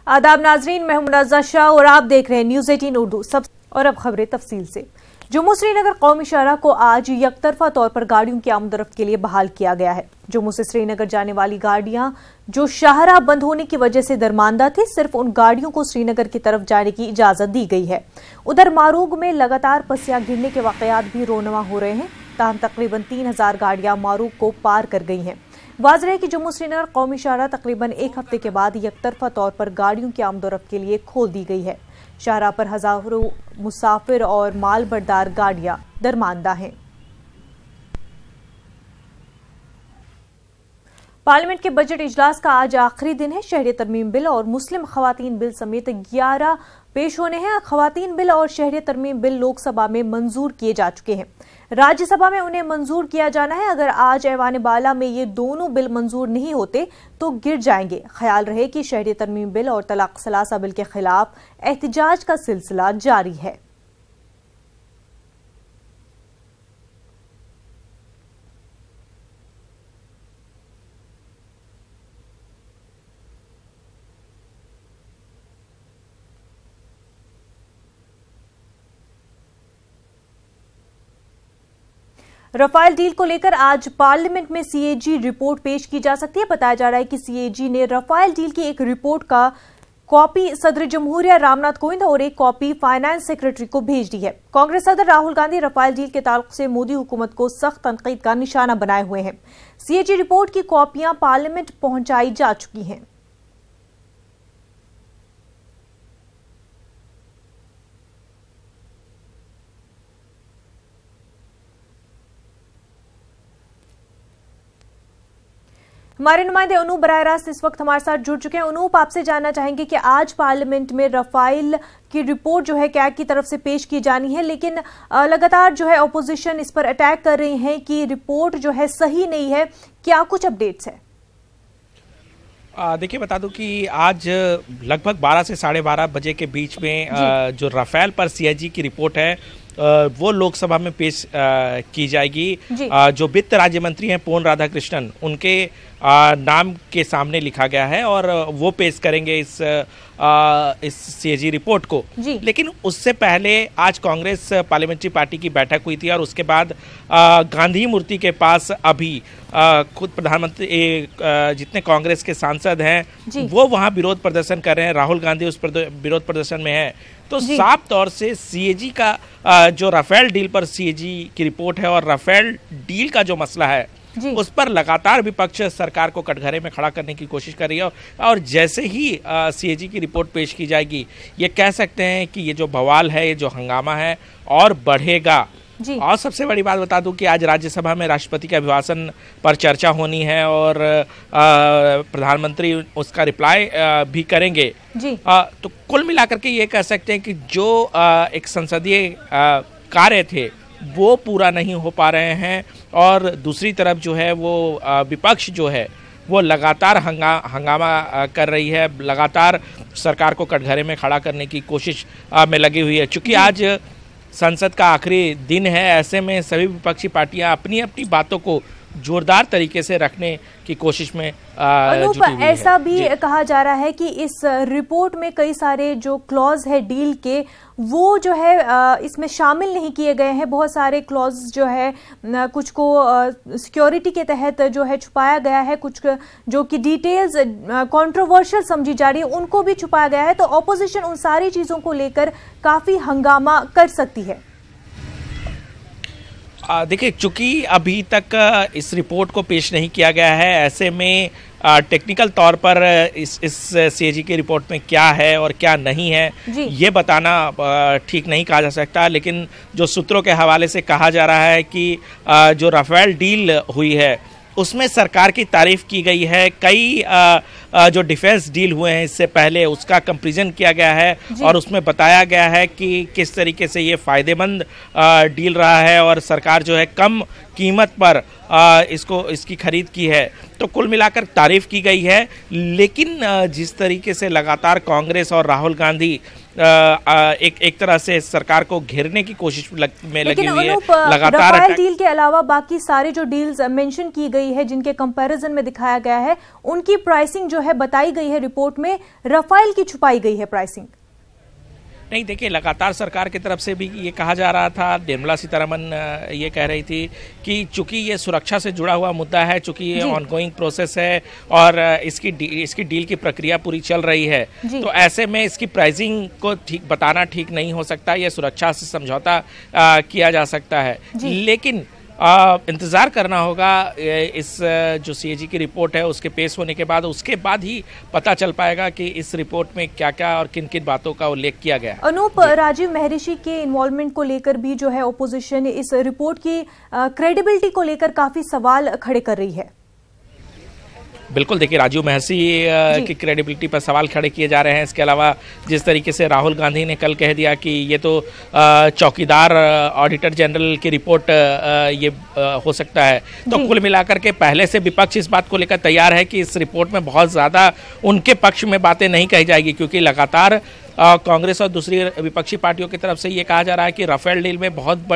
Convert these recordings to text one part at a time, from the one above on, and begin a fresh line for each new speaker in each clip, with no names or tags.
आदाब नाजरीन, मैं मुनाज़ा शाह और आप देख रहे हैं न्यूज़ 18 उर्दू। सब और अब खबरें तफसील से। जम्मू श्रीनगर कौमी शाहराह को आज यकतरफा तौर पर गाड़ियों की आमदरफ्त के लिए बहाल किया गया है। जम्मू से श्रीनगर जाने वाली गाड़ियां जो शाहराह बंद होने की वजह से दरमानदा थी, सिर्फ उन गाड़ियों को श्रीनगर की तरफ जाने की इजाजत दी गई है। उधर मारूग में लगातार पसिया गिरने के वाकयात भी रोनमा हो रहे हैं। ताहम तकरीबन 3000 गाड़ियां मारूग को पार कर गई हैं। वाज़ेह है कि जम्मू श्रीनगर कौमी शाहराह तकरीबन एक हफ्ते के बाद यकतरफा तौर पर गाड़ियों की आमदोरफ्त के लिए खोल दी गई है। शाहराह पर हजारों मुसाफिर और माल बरदार गाड़ियां दरमानदा हैं। पार्लियामेंट के बजट इजलास का आज आखिरी दिन है। शहरी तरमीम बिल और मुस्लिम खवातीन बिल समेत 11 पेश होने हैं। खवातीन बिल और शहरी तरमीम बिल लोकसभा में मंजूर किए जा चुके हैं। राज्यसभा में उन्हें मंजूर किया जाना है। अगर आज ऐवान बाला में ये दोनों बिल मंजूर नहीं होते तो गिर जाएंगे। ख्याल रहे कि शहरी तरमीम बिल और तलाक सलासा बिल के खिलाफ एहतजाज का सिलसिला जारी है। रफाल डील को लेकर आज पार्लियामेंट में सीएजी रिपोर्ट पेश की जा सकती है। बताया जा रहा है कि सीएजी ने रफाल डील की एक रिपोर्ट का कॉपी सदर जमहूरिया रामनाथ कोविंद और एक कॉपी फाइनेंस सेक्रेटरी को भेज दी है। कांग्रेस सदर राहुल गांधी रफाल डील के ताल्लुक से मोदी हुकूमत को सख्त तनकीद का निशाना बनाए हुए हैं। सीएजी रिपोर्ट की कॉपियां पार्लियामेंट पहुंचाई जा चुकी हैं। हमारे नुमाइंदे अनूप बराह रास्त इस वक्त हमारे साथ जुड़ चुके हैं। अनूप, आपसे जानना चाहेंगे कि आज पार्लियामेंट में रफाल की रिपोर्ट जो है कैग की तरफ से पेश की जानी है, लेकिन लगातार जो है अपोजिशन इस पर अटैक कर रही है कि रिपोर्ट जो है सही नहीं है। क्या कुछ अपडेट्स है?
देखिए, बता दूं कि आज लगभग 12 से 12:30 बजे के बीच में जो रफाल पर सीएजी की रिपोर्ट है वो लोकसभा में पेश की जाएगी। जो वित्त राज्य मंत्री हैं पोन राधाकृष्णन, उनके नाम के सामने लिखा गया है और वो पेश करेंगे इस सीएजी रिपोर्ट को। लेकिन उससे पहले आज कांग्रेस पार्लियामेंट्री पार्टी की बैठक हुई थी और उसके बाद गांधी मूर्ति के पास अभी खुद प्रधानमंत्री जितने कांग्रेस के सांसद हैं वो वहां विरोध प्रदर्शन कर रहे हैं। राहुल गांधी उस विरोध प्रदर्शन में है। तो साफ तौर से सीएजी का जो रफाल डील पर सीएजी की रिपोर्ट है और रफाल डील का जो मसला है उस पर लगातार विपक्ष सरकार को कटघरे में खड़ा करने की कोशिश कर रही है। और जैसे ही सीएजी की रिपोर्ट पेश की जाएगी, ये कह सकते हैं कि ये जो बवाल है, ये जो हंगामा है और बढ़ेगा। और सबसे बड़ी बात बता दूं कि आज राज्यसभा में राष्ट्रपति के अभिभाषण पर चर्चा होनी है और प्रधानमंत्री उसका रिप्लाई भी करेंगे। तो कुल मिलाकर के ये कह सकते हैं कि जो एक संसदीय कार्य थे वो पूरा नहीं हो पा रहे हैं और दूसरी तरफ जो है वो विपक्ष जो है वो लगातार हंगामा कर रही है, लगातार सरकार को कटघरे में खड़ा करने की कोशिश में लगी हुई है। चूंकि आज संसद का आखिरी दिन है, ऐसे में सभी विपक्षी पार्टियां अपनी अपनी बातों को जोरदार तरीके से रखने की कोशिश में जुटी हुई है।
ऐसा भी कहा जा रहा है कि इस रिपोर्ट में कई सारे जो क्लॉज है डील के वो जो है इसमें शामिल नहीं किए गए हैं। बहुत सारे क्लॉज जो है कुछ को सिक्योरिटी के तहत जो है छुपाया गया है, कुछ जो कि डिटेल्स कंट्रोवर्शियल समझी जा रही है उनको भी छुपाया गया है। तो ऑपोजिशन उन सारी चीजों को लेकर काफी हंगामा कर सकती है।
देखिए, चूंकि अभी तक इस रिपोर्ट को पेश नहीं किया गया है, ऐसे में टेक्निकल तौर पर इस सीएजी की रिपोर्ट में क्या है और क्या नहीं है ये बताना ठीक नहीं कहा जा सकता। लेकिन जो सूत्रों के हवाले से कहा जा रहा है कि जो रफाल डील हुई है उसमें सरकार की तारीफ की गई है। कई जो डिफेंस डील हुए हैं इससे पहले उसका कंपैरिजन किया गया है और उसमें बताया गया है कि किस तरीके से ये फ़ायदेमंद डील रहा है और सरकार जो है कम कीमत पर इसकी खरीद की है। तो कुल मिलाकर तारीफ की गई है। लेकिन जिस तरीके से लगातार कांग्रेस और राहुल गांधी एक तरह से सरकार को घेरने की कोशिश में लगी हुई है।
लगातार रफाल डील के अलावा बाकी सारे जो डील्स मेंशन की गई है, जिनके कंपैरिजन में दिखाया गया है, उनकी प्राइसिंग जो है बताई गई है रिपोर्ट में, रफाल की छुपाई गई है प्राइसिंग।
नहीं, देखिए, लगातार सरकार की तरफ से भी ये कहा जा रहा था, निर्मला सीतारमण ये कह रही थी कि चूंकि ये सुरक्षा से जुड़ा हुआ मुद्दा है, चूंकि ये ऑनगोइंग प्रोसेस है और इसकी डील की प्रक्रिया पूरी चल रही है, तो ऐसे में इसकी प्राइसिंग को ठीक बताना ठीक नहीं हो सकता। ये सुरक्षा से समझौता किया जा सकता है, लेकिन इंतज़ार करना होगा इस जो सीएजी की रिपोर्ट है उसके पेश होने के बाद, उसके बाद ही पता चल पाएगा कि इस रिपोर्ट में क्या क्या और किन किन बातों का उल्लेख किया गया है।
अनूप, राजीव महर्षि के इन्वॉल्वमेंट को लेकर भी जो है ओपोजिशन इस रिपोर्ट की क्रेडिबिलिटी को लेकर काफी सवाल खड़े कर रही है।
बिल्कुल, देखिए, राजीव महर्षि की क्रेडिबिलिटी पर सवाल खड़े किए जा रहे हैं। इसके अलावा जिस तरीके से राहुल गांधी ने कल कह दिया कि ये तो चौकीदार ऑडिटर जनरल की रिपोर्ट ये हो सकता है, तो कुल मिलाकर के पहले से विपक्ष इस बात को लेकर तैयार है कि इस रिपोर्ट में बहुत ज़्यादा उनके पक्ष में बातें नहीं कही जाएगी, क्योंकि लगातार कांग्रेस और दूसरी विपक्षी पार्टियों की तरफ से ये कहा जा रहा है कि राफेल डील में बहुत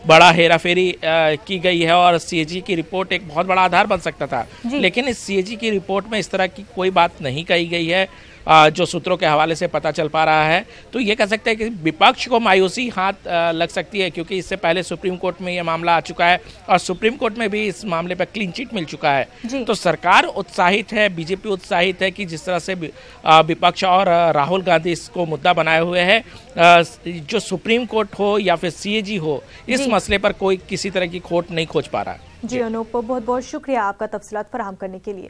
बड़ा हेराफेरी की गई है और सीएजी की रिपोर्ट एक बहुत बड़ा आधार बन सकता था। लेकिन इस सीएजी की रिपोर्ट में इस तरह की कोई बात नहीं कही गई है, जो सूत्रों के हवाले से पता चल पा रहा है। तो ये कह सकते हैं कि विपक्ष को मायूसी हाथ लग सकती है, क्योंकि इससे पहले सुप्रीम कोर्ट में ये मामला आ चुका है और सुप्रीम कोर्ट में भी इस मामले पर क्लीन चिट मिल चुका है। तो सरकार उत्साहित है, बीजेपी उत्साहित है कि जिस तरह से विपक्ष और राहुल गांधी इसको मुद्दा बनाए हुए है, जो सुप्रीम कोर्ट हो या फिर सीएजी हो, इस मसले पर कोई किसी तरह की खोट नहीं खोज पा रहा।
जी अनूप, बहुत बहुत शुक्रिया आपका तफसीलात फराहम करने के लिए।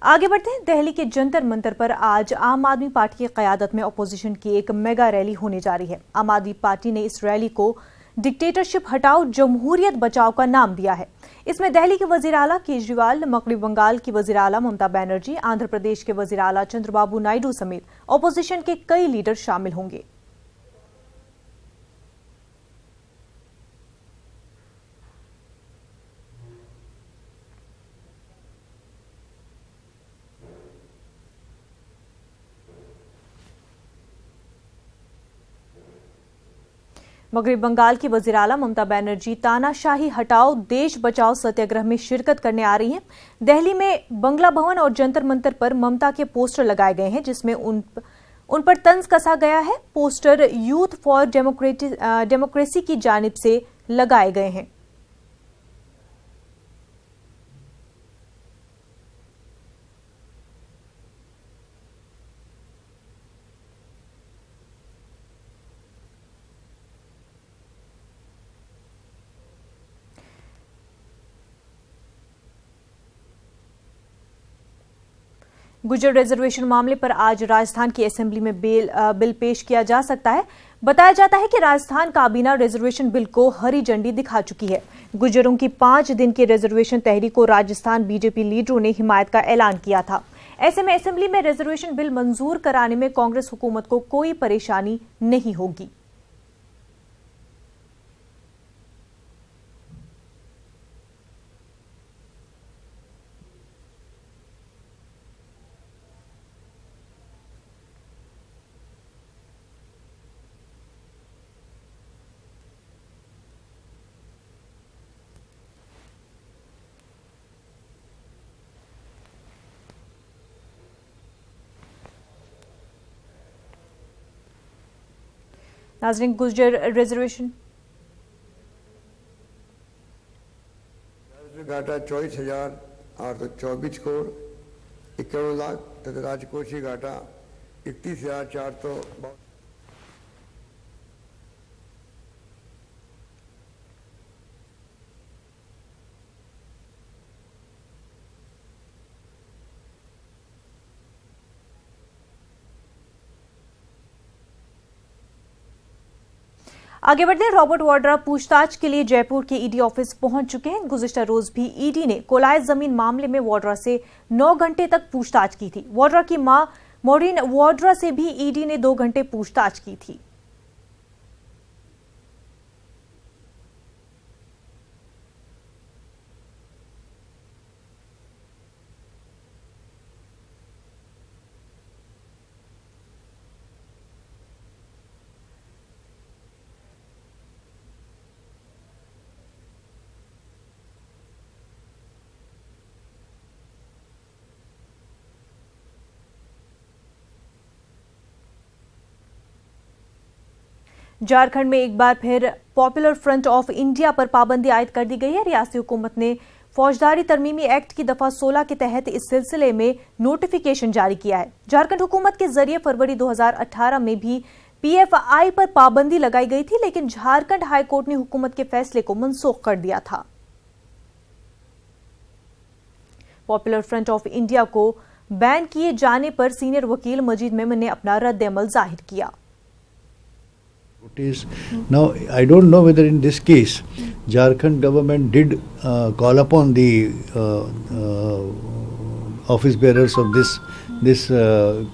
आगे बढ़ते हैं। दिल्ली के जंतर मंतर पर आज आम आदमी पार्टी की क़यादत में अपोजिशन की एक मेगा रैली होने जा रही है। आम आदमी पार्टी ने इस रैली को डिक्टेटरशिप हटाओ जमहूरियत बचाओ का नाम दिया है। इसमें दिल्ली के वजीर आला केजरीवाल, मगरबी बंगाल की वजीर आला ममता बनर्जी, आंध्र प्रदेश के वजीर आला चंद्रबाबू नायडू समेत अपोजिशन के कई लीडर शामिल होंगे। मगरबी बंगाल की वजीर आला ममता बनर्जी तानाशाही हटाओ देश बचाओ सत्याग्रह में शिरकत करने आ रही हैं। दिल्ली में बंगला भवन और जंतर मंतर पर ममता के पोस्टर लगाए गए हैं, जिसमें उन पर तंज कसा गया है। पोस्टर यूथ फॉर डेमोक्रेसी की जानिब से लगाए गए हैं। गुर्जर रिजर्वेशन मामले पर आज राजस्थान की असेंबली में बिल पेश किया जा सकता है। बताया जाता है कि राजस्थान काबीना रिजर्वेशन बिल को हरी झंडी दिखा चुकी है। गुर्जरों की 5 दिन की रिजर्वेशन तहरीक को राजस्थान बीजेपी लीडरों ने हिमायत का ऐलान किया था। ऐसे में असेंबली में रिजर्वेशन बिल मंजूर कराने में कांग्रेस हुकूमत को कोई परेशानी नहीं होगी। नाज़रीन, गुर्जर रिजर्वेशन
घाटा 24,824 करोड़ 51 लाख तथा राजकोषीय घाटा 31,400।
आगे बढ़ते हैं। रॉबर्ट वाड्रा पूछताछ के लिए जयपुर के ईडी ऑफिस पहुंच चुके हैं। गुज़िश्ता रोज भी ईडी ने कोलायत जमीन मामले में वाड्रा से 9 घंटे तक पूछताछ की थी। वाड्रा की मां मोरिन वाड्रा से भी ईडी ने 2 घंटे पूछताछ की थी। झारखंड में एक बार फिर पॉपुलर फ्रंट ऑफ इंडिया पर पाबंदी आयद कर दी गई है। रियासती हुकूमत ने फौजदारी तरमीमी एक्ट की दफा 16 के तहत इस सिलसिले में नोटिफिकेशन जारी किया है। झारखंड हुकूमत के जरिए फरवरी 2018 में भी पीएफआई पर पाबंदी लगाई गई थी, लेकिन झारखंड हाईकोर्ट ने हुकूमत के फैसले को मनसूख कर दिया था। पॉपुलर फ्रंट ऑफ इंडिया को बैन किए जाने पर सीनियर वकील मजीद मेमन ने अपना रद्द-ए-अमल जाहिर किया।
Now, I don't know whether in this case, Jharkhand government did call upon the office bearers of this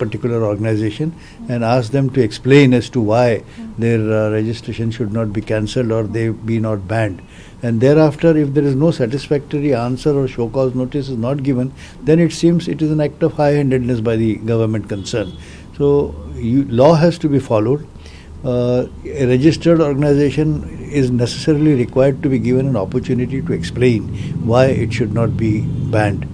particular organization and ask them to explain as to why their registration should not be cancelled or they be not banned. And thereafter, if there is no satisfactory answer or show cause notice is not given, then it seems it is an act of high-handedness by the government concerned. So, law has to be followed. A registered organization is necessarily required to be given an opportunity to explain why it should not be banned.